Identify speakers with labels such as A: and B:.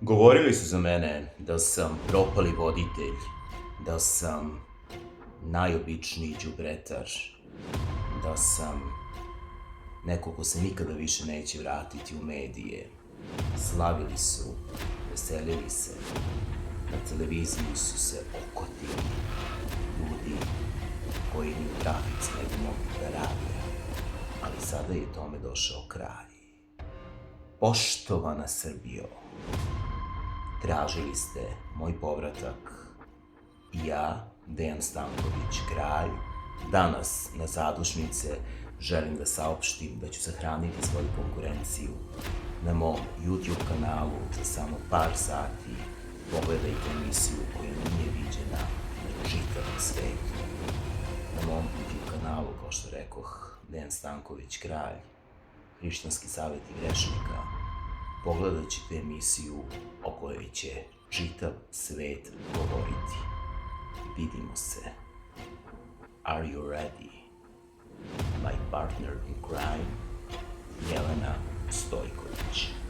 A: Govorili su za mene da sam propali voditelj, da sam najobičniji đubretar, da sam neko ko se nikada više neće vratiti u medije. Slavili su, veselili se, na televiziji su se okotili ljudi koji ni u trafici ne bi mogli da rade, ali sada je tome došao kraj. Poštovana Srbijo, tražili ste moj povratak i ja, Dejan Stanković, kralj, danas na zadušnice želim da saopštim da ću sahraniti svoju konkurenciju na mom YouTube kanalu za samo par sati. Pogledajte emisiju koja nije viđena na čitavom svetu. Na mom YouTube kanalu, kao što rekoh, Dejan Stanković, kralj, hrišćanski savjeti grešnika. Pogledat ćete emisiju o kojoj će čitav svet govoriti. Vidimo se. Are you ready? My partner in crime, Jelena Stojković.